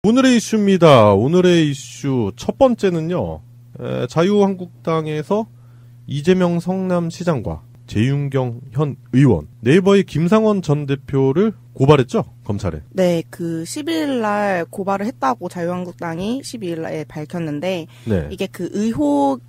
오늘의 이슈입니다. 오늘의 이슈 첫 번째는요. 자유한국당에서 이재명 성남시장과 재윤경 현 의원, 네이버의 김상원 전 대표를 고발했죠? 검찰에. 네, 그 12일 날 고발을 했다고 자유한국당이 12일 날에 밝혔는데 네. 이게 그 의혹에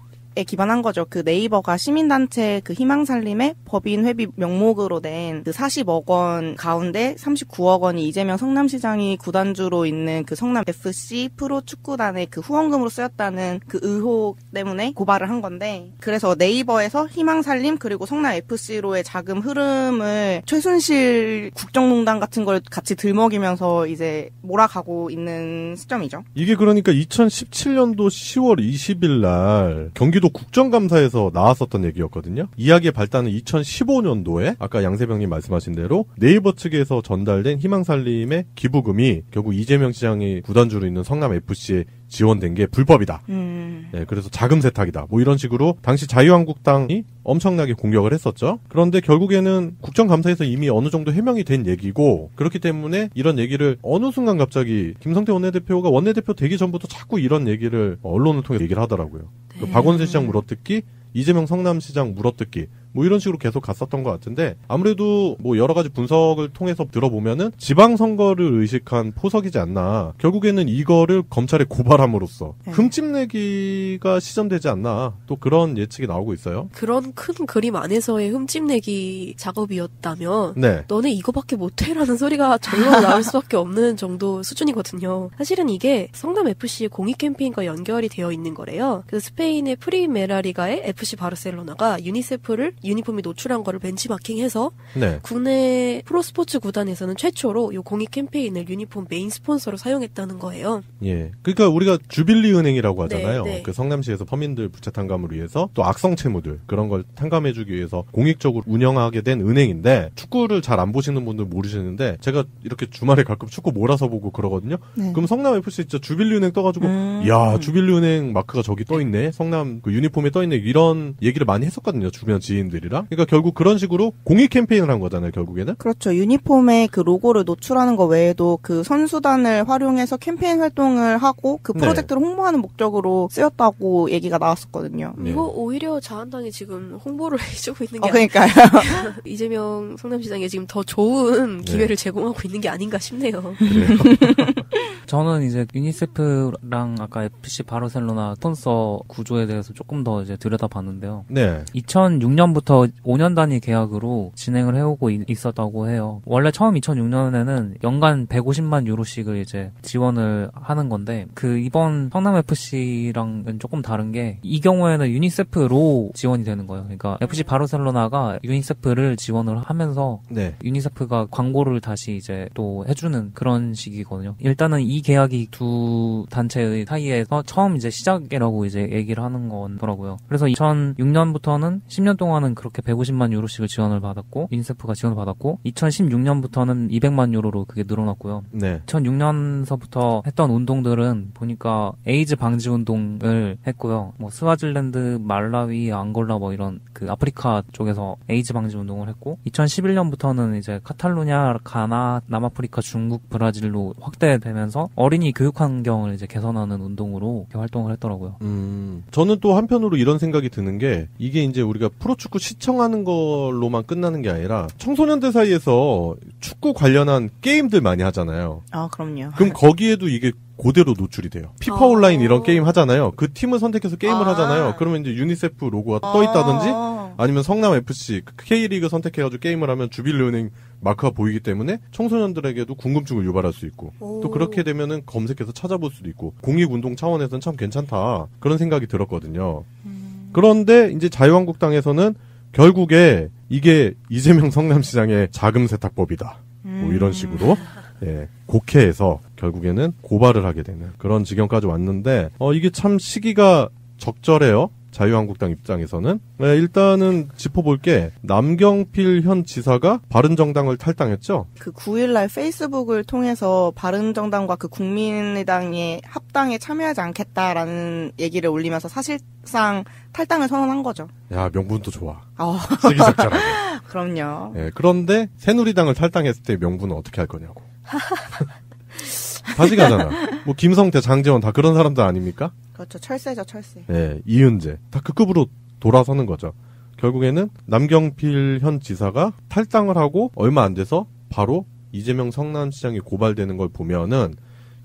기반한 거죠. 그 네이버가 시민단체 그 희망살림의 법인 회비 명목으로 낸 그 40억 원 가운데 39억 원이 이재명 성남시장이 구단주로 있는 그 성남 FC 프로축구단의 그 후원금으로 쓰였다는 그 의혹 때문에 고발을 한 건데, 그래서 네이버에서 희망살림 그리고 성남 FC로의 자금 흐름을 최순실 국정농단 같은 걸 같이 들먹이면서 이제 몰아가고 있는 시점이죠. 이게 그러니까 2017년도 10월 20일 날 경기도 국정감사에서 나왔었던 얘기였거든요. 이야기의 발단은 2015년도에 아까 양세병님 말씀하신 대로 네이버 측에서 전달된 희망살림의 기부금이 결국 이재명 시장이 구단주로 있는 성남FC에 지원된 게 불법이다. 네, 그래서 자금 세탁이다. 뭐 이런 식으로 당시 자유한국당이 엄청나게 공격을 했었죠. 그런데 결국에는 국정감사에서 이미 어느 정도 해명이 된 얘기고, 그렇기 때문에 이런 얘기를 어느 순간 갑자기 김성태 원내대표가 원내대표 되기 전부터 자꾸 이런 얘기를 언론을 통해 얘기를 하더라고요. 네. 박원순 시장 물어뜯기, 이재명 성남시장 물어뜯기, 뭐 이런 식으로 계속 갔었던 것 같은데, 아무래도 뭐 여러 가지 분석을 통해서 들어보면은 지방선거를 의식한 포석이지 않나. 결국에는 이거를 검찰에 고발함으로써 흠집내기가 시전되지 않나. 또 그런 예측이 나오고 있어요. 그런 큰 그림 안에서의 흠집내기 작업이었다면 네. 너네 이거밖에 못해라는 소리가 절로 나올 수밖에 없는 정도 수준이거든요. 사실은 이게 성남FC의 공익 캠페인과 연결이 되어 있는 거래요. 그래서 스페인의 프리메라리가의 FC 바르셀로나가 유니세프를 유니폼이 노출한 거를 벤치마킹해서 네. 국내 프로스포츠 구단에서는 최초로 이 공익 캠페인을 유니폼 메인 스폰서로 사용했다는 거예요. 예. 그러니까 우리가 주빌리 은행이라고 하잖아요. 네, 네. 그 성남시에서 서민들 부채 탕감을 위해서 또 악성 채무들 그런 걸 탕감해주기 위해서 공익적으로 운영하게 된 은행인데, 축구를 잘 안 보시는 분들 모르시는데 제가 이렇게 주말에 가끔 축구 몰아서 보고 그러거든요. 네. 그럼 성남FC 진짜 주빌리 은행 떠가지고 야 주빌리 은행 마크가 저기 떠있네, 성남 그 유니폼에 떠있네, 이런 얘기를 많이 했었거든요, 주변 지인들이랑. 그러니까 결국 그런 식으로 공익 캠페인을 한 거잖아요, 결국에는. 그렇죠. 유니폼에 그 로고를 노출하는 거 외에도 그 선수단을 활용해서 캠페인 활동을 하고 그 프로젝트를 홍보하는 목적으로 쓰였다고 얘기가 나왔었거든요. 네. 이거 오히려 자한당이 지금 홍보를 해주고 있는 게 그러니까요. 이재명 성남시장이 지금 더 좋은 기회를 제공하고 있는 게 아닌가 싶네요. 저는 이제 유니세프랑 아까 FC 바르셀로나 스폰서 구조에 대해서 조금 더 이제 들여다봤는데요. 네. 2006년부터 5년 단위 계약으로 진행을 해오고 있었다고 해요. 원래 처음 2006년에는 연간 150만 유로씩을 이제 지원을 하는 건데, 그 이번 성남FC랑은 조금 다른 게 이 경우에는 유니세프로 지원이 되는 거예요. 그러니까 FC 바르셀로나가 유니세프를 지원을 하면서 유니세프가 광고를 다시 이제 또 해주는 그런 식이거든요. 일단은 이 계약이 두 단체의 사이에서 처음 이제 시작이라고 이제 얘기를 하는 거더라고요. 그래서 2006년부터는 10년 동안은 그렇게 150만 유로씩을 지원을 받았고, 유니세프가 지원을 받았고, 2016년부터는 200만 유로로 그게 늘어났고요. 네. 2006년서부터 했던 운동들은 보니까 에이즈 방지 운동을 했고요. 뭐 스와질랜드, 말라위, 앙골라 뭐 이런 그 아프리카 쪽에서 에이즈 방지 운동을 했고, 2011년부터는 이제 카탈루냐, 가나, 남아프리카, 중국, 브라질로 확대되면서 어린이 교육 환경을 이제 개선하는 운동으로 이렇게 활동을 했더라고요. 저는 또 한편으로 이런 생각이 드는 게, 이게 이제 우리가 프로축구 시청하는 걸로만 끝나는 게 아니라 청소년들 사이에서 축구 관련한 게임들 많이 하잖아요. 그럼요. 그럼 거기에도 이게 그대로 노출이 돼요. 피파 온라인 이런 게임 하잖아요. 그 팀을 선택해서 게임을 하잖아요. 그러면 이제 유니세프 로고가 떠 있다든지, 아니면 성남FC K리그 선택해가지고 게임을 하면 주빌리은행 마크가 보이기 때문에 청소년들에게도 궁금증을 유발할 수 있고, 또 그렇게 되면은 검색해서 찾아볼 수도 있고, 공익운동 차원에서는 참 괜찮다, 그런 생각이 들었거든요. 그런데 이제 자유한국당에서는 결국에 이게 이재명 성남시장의 자금 세탁법이다, 뭐 이런 식으로 국회에서 결국에는 고발을 하게 되는 그런 지경까지 왔는데, 이게 참 시기가 적절해요. 자유한국당 입장에서는. 일단은 짚어볼게, 남경필 현 지사가 바른정당을 탈당했죠. 그 9일날 페이스북을 통해서 바른정당과 그 국민의당의 합당에 참여하지 않겠다라는 얘기를 올리면서 사실상 탈당을 선언한 거죠. 야, 명분도 좋아. 시기적절하게. 그럼요. 그런데 새누리당을 탈당했을 때 명분은 어떻게 할 거냐고. 다시 가잖아. 뭐 김성태, 장재원 다 그런 사람들 아닙니까? 그렇죠. 철새죠, 철새. 네, 이은재 다 그 급으로 돌아서는 거죠. 결국에는 남경필 현 지사가 탈당을 하고 얼마 안 돼서 바로 이재명 성남시장이 고발되는 걸 보면은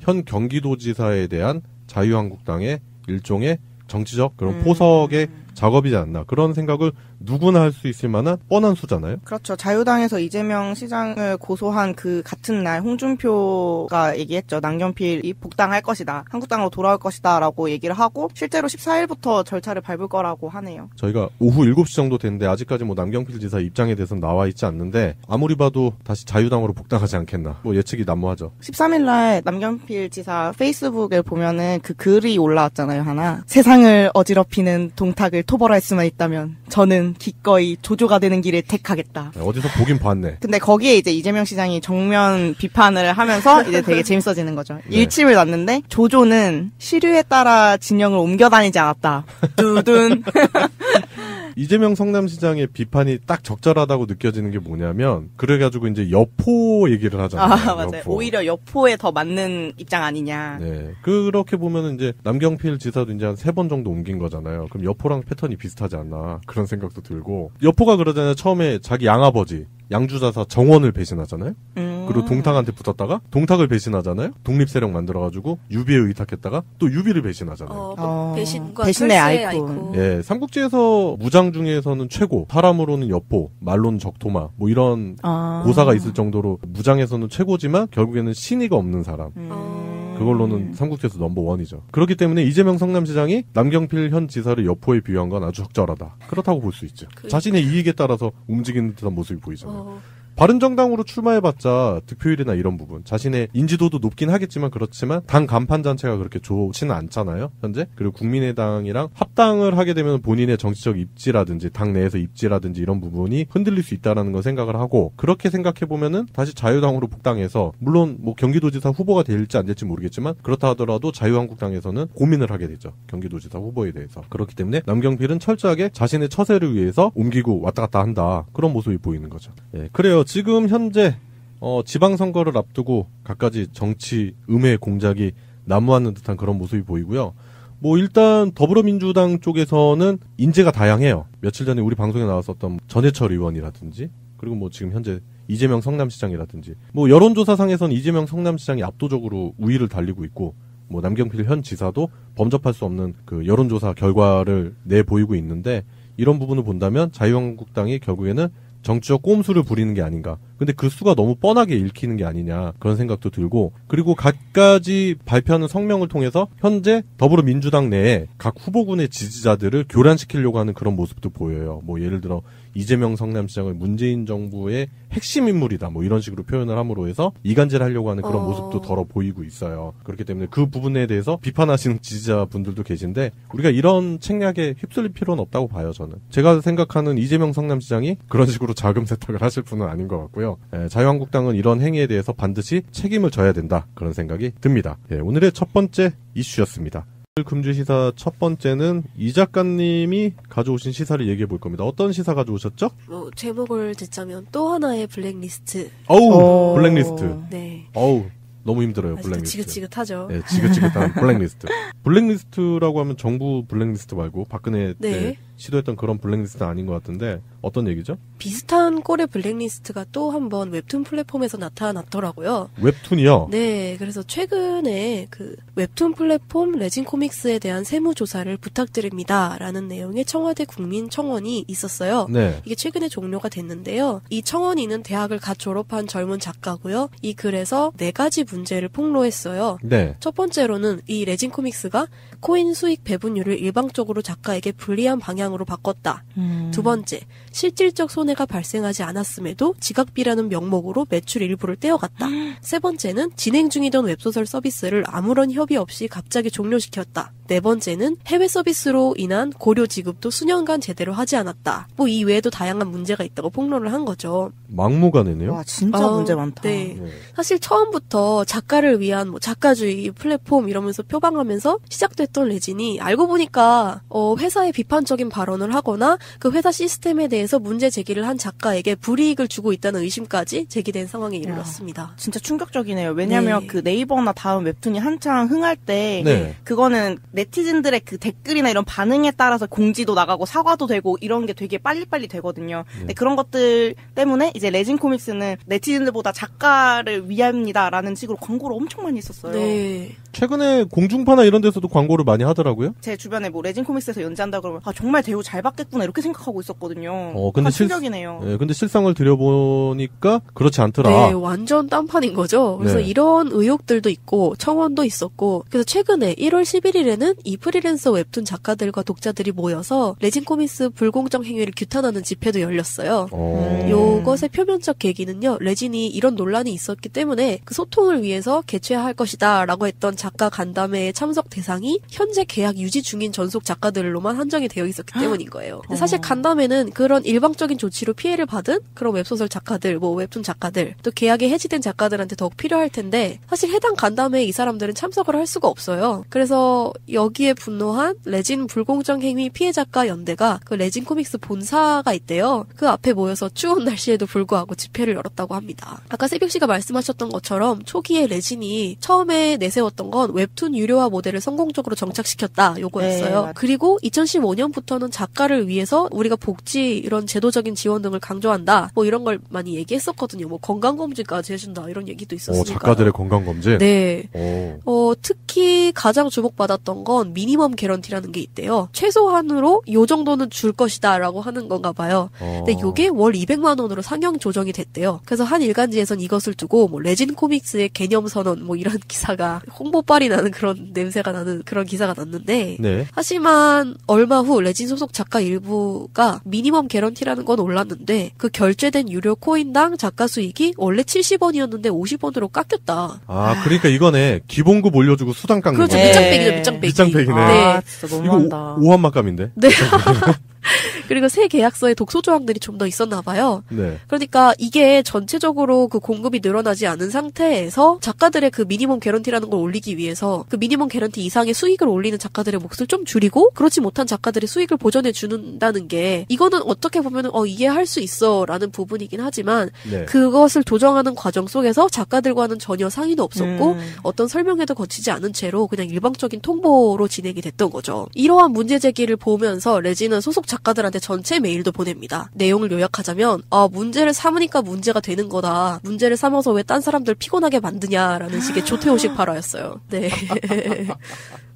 현 경기도지사에 대한 자유한국당의 일종의 정치적 그런 포석의 작업이지 않나 그런 생각을 누구나 할 수 있을 만한 뻔한 수잖아요. 그렇죠. 자유당에서 이재명 시장을 고소한 그 같은 날 홍준표가 얘기했죠. 남경필이 복당할 것이다. 한국당으로 돌아올 것이다 라고 얘기를 하고 실제로 14일부터 절차를 밟을 거라고 하네요. 저희가 오후 7시 정도 됐는데 아직까지 뭐 남경필 지사 입장에 대해서는 나와 있지 않는데 아무리 봐도 다시 자유당으로 복당하지 않겠나 뭐 예측이 난무하죠. 13일날 남경필 지사 페이스북을 보면은 그 글이 올라왔잖아요. 하나. 세상을 어지럽히는 동탁을 토벌할 수만 있다면 저는 기꺼이 조조가 되는 길을 택하겠다. 어디서 보긴 봤네. 근데 거기에 이제 이재명 시장이 정면 비판을 하면서 이제 되게 재밌어지는 거죠. 네. 일침을 놨는데 조조는 시류에 따라 진영을 옮겨 다니지 않았다. 두둔. 이재명 성남시장의 비판이 딱 적절하다고 느껴지는 게 뭐냐면 그래가지고 이제 여포 얘기를 하잖아요. 아, 맞아요. 여포. 오히려 여포에 더 맞는 입장 아니냐. 네. 그렇게 보면은 이제 남경필 지사도 이제 한 3번 정도 옮긴 거잖아요. 그럼 여포랑 패턴이 비슷하지 않나 그런 생각도 들고 여포가 그러잖아요. 처음에 자기 양아버지 양주자사 정원을 배신하잖아요. 그리고 동탁한테 붙었다가 동탁을 배신하잖아요. 독립세력 만들어가지고 유비에 의탁했다가 또 유비를 배신하잖아요. 배신과 배신의 철새의 아이콘. 예, 삼국지에서 무장 중에서는 최고, 사람으로는 여포, 말로는 적토마, 뭐 이런 고사가 있을 정도로 무장에서는 최고지만 결국에는 신의가 없는 사람. 그걸로는 삼국지에서 넘버원이죠. 그렇기 때문에 이재명 성남시장이 남경필 현 지사를 여포에 비유한 건 아주 적절하다. 그렇다고 볼 수 있죠. 자신의 이익에 따라서 움직이는 듯한 모습이 보이잖아요. 바른정당으로 출마해봤자 득표율이나 이런 부분 자신의 인지도도 높긴 하겠지만 그렇지만 당 간판 자체가 그렇게 좋지는 않잖아요 현재. 그리고 국민의당이랑 합당을 하게 되면 본인의 정치적 입지라든지 당 내에서 입지라든지 이런 부분이 흔들릴 수 있다라는 걸 생각을 하고 그렇게 생각해보면은 다시 자유당으로 복당해서 물론 뭐 경기도지사 후보가 될지 안 될지 모르겠지만 그렇다 하더라도 자유한국당에서는 고민을 하게 되죠. 경기도지사 후보에 대해서. 그렇기 때문에 남경필은 철저하게 자신의 처세를 위해서 옮기고 왔다 갔다 한다 그런 모습이 보이는 거죠. 예, 그래요. 지금 현재 지방선거를 앞두고 갖가지 정치 음해 공작이 난무하는 듯한 그런 모습이 보이고요. 뭐 일단 더불어민주당 쪽에서는 인재가 다양해요. 며칠 전에 우리 방송에 나왔었던 전해철 의원이라든지 그리고 뭐 지금 현재 이재명 성남시장이라든지 뭐 여론조사상에서는 이재명 성남시장이 압도적으로 우위를 달리고 있고 뭐 남경필 현 지사도 범접할 수 없는 그 여론조사 결과를 내보이고 있는데 이런 부분을 본다면 자유한국당이 결국에는 정치적 꼼수를 부리는 게 아닌가. 근데 그 수가 너무 뻔하게 읽히는 게 아니냐 그런 생각도 들고 그리고 갖가지 발표하는 성명을 통해서 현재 더불어민주당 내에 각 후보군의 지지자들을 교란시키려고 하는 그런 모습도 보여요. 뭐 예를 들어 이재명 성남시장을 문재인 정부의 핵심 인물이다 뭐 이런 식으로 표현을 함으로 해서 이간질을 하려고 하는 그런 모습도 덜어 보이고 있어요. 그렇기 때문에 그 부분에 대해서 비판하시는 지지자분들도 계신데 우리가 이런 책략에 휩쓸릴 필요는 없다고 봐요. 저는 제가 생각하는 이재명 성남시장이 그런 식으로 자금 세탁을 하실 분은 아닌 것 같고요. 자유한국당은 이런 행위에 대해서 반드시 책임을 져야 된다 그런 생각이 듭니다. 오늘의 첫 번째 이슈였습니다. 금주시사 첫 번째는 이 작가님이 가져오신 시사를 얘기해 볼 겁니다. 어떤 시사 가져오셨죠? 제목을 듣자면 또 하나의 블랙리스트. 어우, 블랙리스트. 네. 어우, 너무 힘들어요, 블랙리스트. 지긋지긋하죠. 네, 지긋지긋한 블랙리스트. 블랙리스트라고 하면 정부 블랙리스트 말고 박근혜 때 네. 시도했던 그런 블랙리스트는 아닌 것 같은데 어떤 얘기죠? 비슷한 꼴의 블랙리스트가 또 한 번 웹툰 플랫폼에서 나타났더라고요. 웹툰이요? 네, 그래서 최근에 그 웹툰 플랫폼 레진코믹스에 대한 세무조사를 부탁드립니다. 라는 내용의 청와대 국민청원이 있었어요. 네. 이게 최근에 종료가 됐는데요. 이 청원인은 대학을 갓 졸업한 젊은 작가고요. 이 글에서 4가지 문제를 폭로했어요. 네. 첫 번째로는 이 레진코믹스가 코인 수익 배분율을 일방적으로 작가에게 불리한 방향으로 바꿨다. 두 번째, 실질적 손해가 발생하지 않았음에도 지각비라는 명목으로 매출 일부를 떼어갔다. 세 번째는 진행 중이던 웹소설 서비스를 아무런 협의 없이 갑자기 종료시켰다. 네 번째는 해외 서비스로 인한 고려 지급도 수년간 제대로 하지 않았다. 뭐 이 외에도 다양한 문제가 있다고 폭로를 한 거죠. 막무가내네요. 와, 진짜 문제 많다. 네. 네. 사실 처음부터 작가를 위한 뭐 작가주의 플랫폼 이러면서 표방하면서 시작됐던 레진이 알고 보니까 회사에 비판적인 발언을 하거나 그 회사 시스템에 대해서 문제 제기를 한 작가에게 불이익을 주고 있다는 의심까지 제기된 상황에 이르렀습니다. 진짜 충격적이네요. 왜냐하면 네. 그 네이버나 다음 웹툰이 한창 흥할 때 네. 그거는 네티즌들의 그 댓글이나 이런 반응에 따라서 공지도 나가고 사과도 되고 이런 게 되게 빨리빨리 되거든요. 근데 그런 것들 때문에 이제 레진 코믹스는 네티즌들보다 작가를 위합니다라는 식으로 광고를 엄청 많이 했었어요. 네. 최근에 공중파나 이런 데서도 광고를 많이 하더라고요. 제 주변에 뭐 레진 코믹스에서 연재한다 그러면 아 정말 대우 잘 받겠구나 이렇게 생각하고 있었거든요. 근데 충격이네요. 네, 근데 실상을 들여보니까 그렇지 않더라. 네, 완전 딴판인 거죠. 그래서 네. 이런 의혹들도 있고 청원도 있었고 그래서 최근에 1월 11일에는 이 프리랜서 웹툰 작가들과 독자들이 모여서 레진 코믹스 불공정 행위를 규탄하는 집회도 열렸어요. 요것의 표면적 계기는요. 레진이 이런 논란이 있었기 때문에 그 소통을 위해서 개최할 것이다 라고 했던 작가 간담회의 참석 대상이 현재 계약 유지 중인 전속 작가들로만 한정이 되어 있었기 때문인 거예요. 근데 사실 간담회는 그런 일방적인 조치로 피해를 받은 그런 웹소설 작가들, 뭐 웹툰 작가들, 또 계약이 해지된 작가들한테 더욱 필요할 텐데 사실 해당 간담회에 이 사람들은 참석을 할 수가 없어요. 그래서 여기에 분노한 레진 불공정 행위 피해 작가 연대가 그 레진 코믹스 본사가 있대요. 그 앞에 모여서 추운 날씨에도 불구하고 집회를 열었다고 합니다. 아까 새벽 씨가 말씀하셨던 것처럼 초기에 레진이 처음에 내세웠던 건 웹툰 유료화 모델을 성공적으로 정착시켰다 요거였어요. 네, 그리고 2015년부터는 작가를 위해서 우리가 복지 이런 제도적인 지원 등을 강조한다. 뭐 이런 걸 많이 얘기했었거든요. 뭐 건강검진까지 해준다 이런 얘기도 있었으니까. 작가들의 건강검진? 네. 오. 특히 가장 주목받았던 건 미니멈 개런티라는 게 있대요. 최소한으로 요 정도는 줄 것이다 라고 하는 건가 봐요. 근데 요게 월 200만 원으로 상향 조정이 됐대요. 그래서 한 일간지에선 이것을 두고 뭐 레진 코믹스의 개념 선언 뭐 이런 기사가 홍보빨이 나는 그런 냄새가 나는 그런 기사가 났는데 네. 하지만 얼마 후 레진 소속 작가 일부가 미니멈 개런티라는 건 올랐는데 그 결제된 유료 코인당 작가 수익이 원래 70원이었는데 50원으로 깎였다. 그러니까 이거네. 기본급 올려주고 수당 깎는 그렇죠. 거네. 밑장빼기죠. 밑장빼기. 밑장빼기네. 네. 진짜 이거 너무한다. 오한막감인데? 네. 그리고 새 계약서에 독소 조항들이 좀 더 있었나 봐요. 네. 그러니까 이게 전체적으로 그 공급이 늘어나지 않은 상태에서 작가들의 그 미니멈 개런티라는 걸 올리기 위해서 그 미니멈 개런티 이상의 수익을 올리는 작가들의 몫을 좀 줄이고 그렇지 못한 작가들의 수익을 보전해 주는다는 게 이거는 어떻게 보면은 이해할 수 있어라는 부분이긴 하지만 네. 그것을 조정하는 과정 속에서 작가들과는 전혀 상의도 없었고 어떤 설명회도 거치지 않은 채로 그냥 일방적인 통보로 진행이 됐던 거죠. 이러한 문제 제기를 보면서 레진은 소속 작가들한테 전체 메일도 보냅니다. 내용을 요약하자면 문제를 삼으니까 문제가 되는 거다. 문제를 삼아서 왜 딴 사람들 피곤하게 만드냐라는 식의 조퇴호식 발화였어요. 네.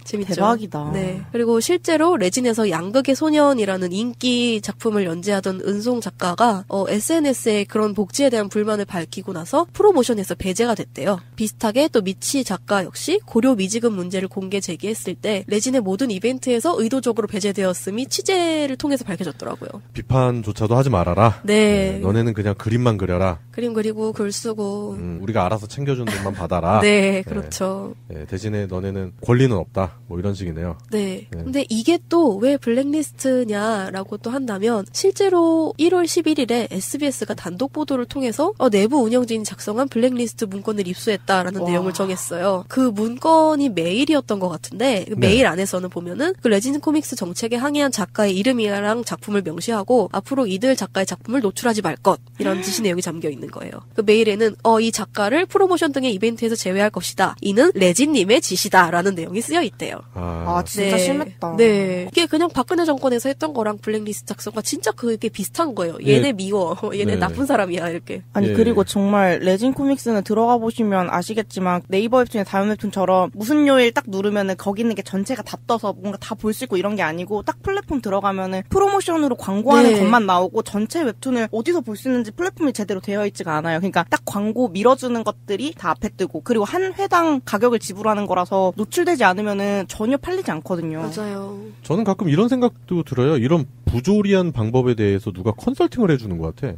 재밌죠? 대박이다. 네. 그리고 실제로 레진에서 양극의 소년이라는 인기 작품을 연재하던 은송 작가가 SNS에 그런 복지에 대한 불만을 밝히고 나서 프로모션에서 배제가 됐대요. 비슷하게 또 미치 작가 역시 고려 미지급 문제를 공개 제기했을 때 레진의 모든 이벤트에서 의도적으로 배제되었음이 취재를 통해서 밝혀졌더라고요. 비판조차도 하지 말아라. 네. 너네는 그냥 그림만 그려라. 그림 그리고 글 쓰고. 우리가 알아서 챙겨주는 돈만 받아라. 네, 그렇죠. 네, 대신에 너네는 권리는 없다. 뭐 이런 식이네요. 네. 근데 이게 또 왜 블랙리스트냐라고 또 한다면 실제로 1월 11일에 SBS가 단독 보도를 통해서 내부 운영진이 작성한 블랙리스트 문건을 입수했다라는 내용을 정했어요. 그 문건이 메일이었던 것 같은데 그 메일 안에서는 보면은 그 레진 코믹스 정책에 항의한 작가의 이름이랑 작품을 명시하고 앞으로 이들 작가의 작품을 노출하지 말 것 이런 지시 내용이 담겨 있는 거예요. 그 메일에는 이 작가를 프로모션 등의 이벤트에서 제외할 것이다. 이는 레진님의 지시다라는 내용이 쓰여 있대요. 진짜 심했다. 네. 이게 그냥 박근혜 정권에서 했던 거랑 블랙리스트 작성과 진짜 그게 비슷한 거예요. 얘네 미워. 얘네 나쁜 사람이야. 이렇게. 아니 그리고 정말 레진 코믹스는 들어가 보시면 아시겠지만 네이버 웹툰이나 다음 웹툰처럼 무슨 요일 딱 누르면은 거기 있는 게 전체가 다 떠서 뭔가 다 볼 수 있고 이런 게 아니고 딱 플랫폼 들어가면은 프로모션으로 광고하는 것만 나오고 전체 웹툰을 어디서 볼 수 있는지 플랫폼이 제대로 되어 있지가 않아요. 그러니까 딱 광고 밀어주는 것들이 다 앞에 뜨고 그리고 한 회당 가격을 지불하는 거라서 노출되지 않으면은 전혀 팔리지 않거든요. 맞아요. 저는 가끔 이런 생각도 들어요. 이런 부조리한 방법에 대해서 누가 컨설팅을 해주는 것 같아.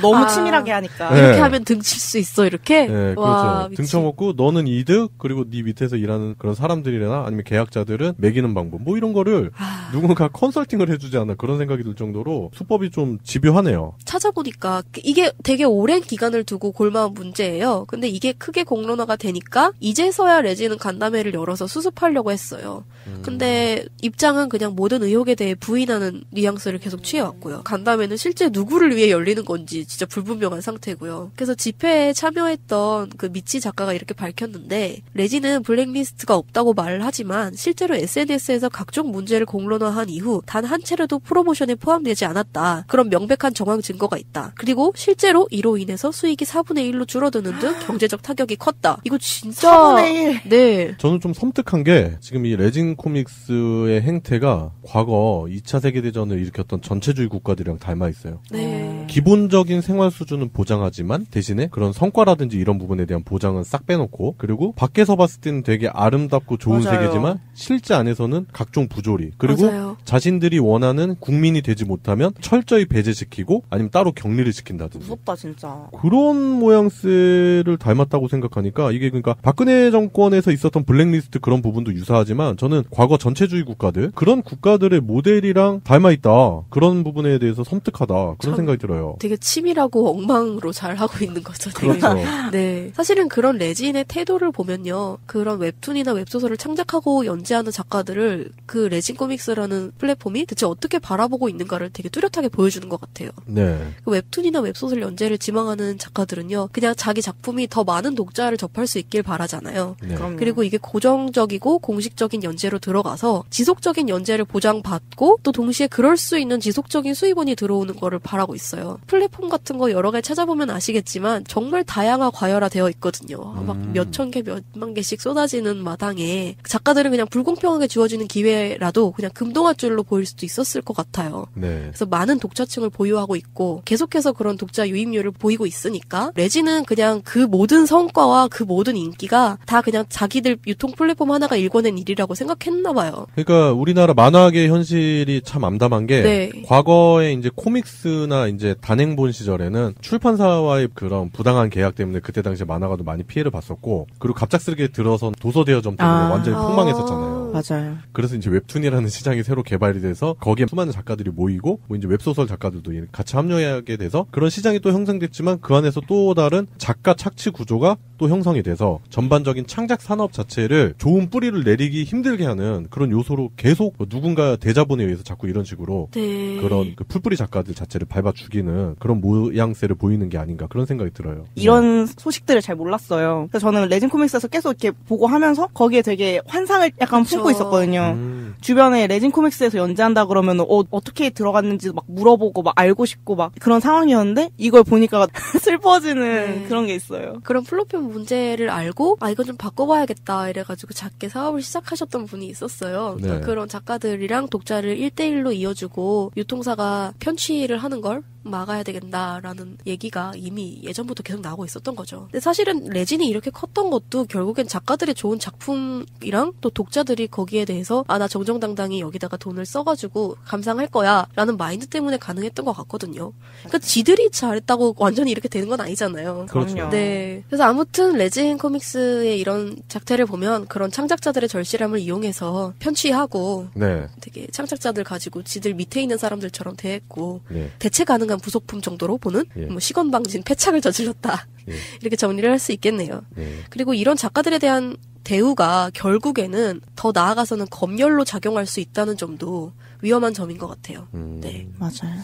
너무 치밀하게 하니까. 네. 이렇게 하면 등 칠 수 있어, 이렇게? 네, 와, 그렇죠. 등쳐먹고 너는 이득, 그리고 네 밑에서 일하는 그런 사람들이나 아니면 계약자들은 매기는 방법, 뭐 이런 거를 누군가 컨설팅을 해주지 않나 그런 생각이 들 정도로 수법이 좀 집요하네요. 찾아보니까 이게 되게 오랜 기간을 두고 골마온 문제예요. 근데 이게 크게 공론화가 되니까 이제서야 레진은 간담회를 열어서 수습하려고 했어요. 근데 입장은 그냥 모든 의혹에 대해 부인하는 뉘앙스를 계속 취해왔고요. 간담회는 실제 누구를 위해 열리는 건지 진짜 불분명한 상태고요. 그래서 집회에 참여했던 그 미치 작가가 이렇게 밝혔는데 레진은 블랙리스트가 없다고 말을 하지만 실제로 SNS에서 각종 문제를 공론화한 이후 단 한 차례도 프로모션에 포함되지 않았다. 그런 명백한 정황 증거가 있다. 그리고 실제로 이로 인해서 수익이 4분의 1로 줄어드는 등 경제적 타격이 컸다. 이거 진짜 4분의 1. 네. 저는 좀 섬뜩한 게 지금 이 레진 코믹스의 행태가 과거 2차 세계대전을 일으켰던 전체주의 국가들이랑 닮아 있어요. 네. 기본적인 생활 수준은 보장하지만 대신에 그런 성과라든지 이런 부분에 대한 보장은 싹 빼놓고, 그리고 밖에서 봤을 때는 되게 아름답고 좋은 맞아요. 세계지만 실제 안에서는 각종 부조리, 그리고 맞아요. 자신들이 원하는 국민이 되지 못하면 철저히 배제시키고 아니면 따로 격리를 시킨다든지 무섭다 진짜. 그런 모양새를 닮았다고 생각하니까 이게 그러니까 박근혜 정권에서 있었던 블랙리스트 그런 부분도 유사하지만 저는 과거 전체주의 국가들 그런 국가들의 모델이랑 닮아있다. 그런 부분에 대해서 섬뜩하다. 그런 생각이 들어요. 되게 치밀하고 엉망으로 잘 하고 있는 거죠. 되게. 그렇죠. 네. 사실은 그런 레진의 태도를 보면요. 그런 웹툰이나 웹소설을 창작하고 연재하는 작가들을 그 레진 코믹스라는 플랫폼이 대체 어떻게 바라보고 있는가를 되게 뚜렷하게 보여주는 것 같아요. 네. 그 웹툰이나 웹소설 연재를 지망하는 작가들은요. 그냥 자기 작품이 더 많은 독자를 접할 수 있길 바라잖아요. 네. 그럼요. 그리고 이게 고정적이고 공식적인 연재로 들어가서 지속적인 연재를 보장받고 또 동시에 그럴 수 있는 지속적인 수입원이 들어오는 거를 바라고 있어요. 플랫폼 같은 거 여러 개 찾아보면 아시겠지만 정말 다양화 과열화되어 있거든요. 막 몇천 개, 몇만 개씩 쏟아지는 마당에 작가들은 그냥 불공평하게 주어지는 기회라도 그냥 금동아줄로 보일 수도 있었을 것 같아요. 네. 그래서 많은 독자층을 보유하고 있고 계속해서 그런 독자 유입률을 보이고 있으니까 레진은 그냥 그 모든 성과와 그 모든 인기가 다 그냥 자기들 유통 플랫폼 하나가 일궈낸 일이라고 생각했나 봐요. 그러니까 우리나라 만화계 현실이 참 암담한 게 네. 과거에 이제 코믹스나 이제 단행본 시절에는 출판사와의 그런 부당한 계약 때문에 그때 당시에 만화가도 많이 피해를 봤었고, 그리고 갑작스럽게 들어선 도서 대여점 때문에 완전히 폭망했었잖아요. 맞아요. 그래서 이제 웹툰이라는 시장이 새로 개발이 돼서 거기에 수많은 작가들이 모이고 뭐 이제 웹소설 작가들도 같이 합류하게 돼서 그런 시장이 또 형성됐지만 그 안에서 또 다른 작가 착취 구조가 또 형성이 돼서 전반적인 창작 산업 자체를 좋은 뿌리를 내리기 힘들게 하는 그런 요소로 계속 누군가 대자본에 의해서 자꾸 이런 식으로 네. 그런 그 풀뿌리 작가들 자체를 밟아 죽이는 그런 모양새를 보이는 게 아닌가 그런 생각이 들어요. 이런 소식들을 잘 몰랐어요. 그래서 저는 레진 코믹스에서 계속 이렇게 보고 하면서 거기에 되게 환상을 약간 그쵸. 품고 있었거든요. 주변에 레진 코믹스에서 연재한다 그러면 어떻게 들어갔는지 막 물어보고 막 알고 싶고 막 그런 상황이었는데 이걸 보니까 슬퍼지는 네. 그런 게 있어요. 그런 플랫폼 문제를 알고 이거 좀 바꿔봐야겠다 이래가지고 작게 사업을 시작하셨던 분이 있었어요. 네. 그런 작가들이랑 독자를 1대1로 이어주고 유통사가 편취를 하는 걸 막아야 되겠다라는 얘기가 이미 예전부터 계속 나오고 있었던 거죠. 근데 사실은 레진이 이렇게 컸던 것도 결국엔 작가들의 좋은 작품이랑 또 독자들이 거기에 대해서 나 정정당당히 여기다가 돈을 써가지고 감상할 거야 라는 마인드 때문에 가능했던 것 같거든요. 그러니까 지들이 잘했다고 완전히 이렇게 되는 건 아니잖아요. 그렇죠. 그럼요. 네. 그래서 아무튼 레진 코믹스의 이런 작태를 보면 그런 창작자들의 절실함을 이용해서 편취하고 네. 되게 창작자들 가지고 지들 밑에 있는 사람들처럼 대했고 네. 대체 가능한 부속품 정도로 보는 예. 뭐 시건방진 패착을 저질렀다. 예. 이렇게 정리를 할 수 있겠네요. 네. 그리고 이런 작가들에 대한 대우가 결국에는 더 나아가서는 검열로 작용할 수 있다는 점도 위험한 점인 것 같아요. 네. 맞아요.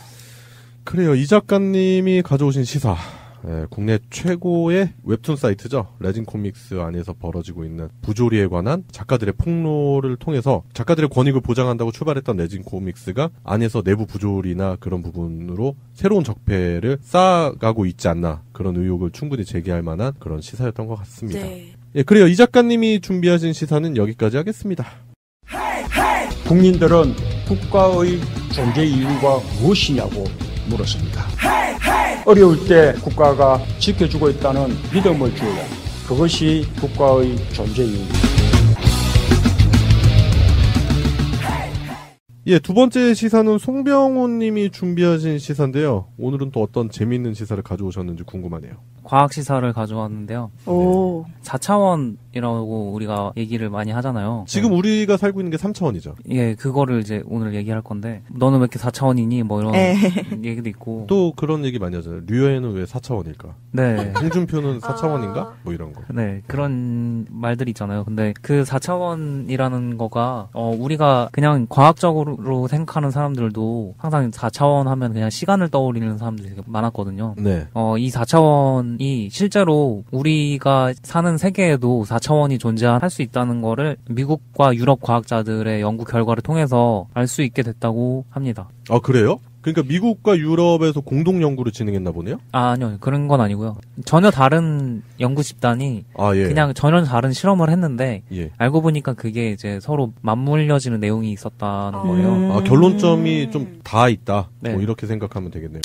그래요. 이 작가님이 가져오신 시사. 예, 국내 최고의 웹툰 사이트죠. 레진 코믹스 안에서 벌어지고 있는 부조리에 관한 작가들의 폭로를 통해서 작가들의 권익을 보장한다고 출발했던 레진 코믹스가 안에서 내부 부조리나 그런 부분으로 새로운 적폐를 쌓아가고 있지 않나, 그런 의혹을 충분히 제기할 만한 그런 시사였던 것 같습니다. 네. 예, 그래요. 이 작가님이 준비하신 시사는 여기까지 하겠습니다. 국민들은 국가의 존재 이유가 무엇이냐고 물었습니다. 어려울 때 국가가 지켜주고 있다는 믿음을 주어야 그것이 국가의 존재 이유입니다. 예, 두 번째 시사는 송병훈 님이 준비하신 시사인데요. 오늘은 또 어떤 재미있는 시사를 가져오셨는지 궁금하네요. 과학 시사를 가져왔는데요. 오. 4차원이라고 우리가 얘기를 많이 하잖아요. 지금 우리가 살고 있는 게 3차원이죠. 예, 그거를 이제 오늘 얘기할 건데, 너는 왜 이렇게 4차원이니? 뭐 이런 얘기도 있고. 또 그런 얘기 많이 하잖아요. 류에는 왜 4차원일까? 네. 홍준표는 4차원인가? 뭐 이런 거. 네, 그런 말들이 있잖아요. 근데 그 4차원이라는 거가, 우리가 그냥 과학적으로 생각하는 사람들도 항상 4차원 하면 그냥 시간을 떠올리는 사람들이 되게 많았거든요. 네. 이 4차원이 실제로 우리가 사는 세계에도 4차원이 존재할 수 있다는 거를 미국과 유럽 과학자들의 연구 결과를 통해서 알 수 있게 됐다고 합니다. 아, 그래요? 그러니까 미국과 유럽에서 공동 연구를 진행했나 보네요? 아니요. 그런 건 아니고요. 전혀 다른 연구 집단이 예. 그냥 전혀 다른 실험을 했는데 예. 알고 보니까 그게 이제 서로 맞물려지는 내용이 있었다는 거예요. 결론점이 좀 다 있다. 네. 뭐 이렇게 생각하면 되겠네요.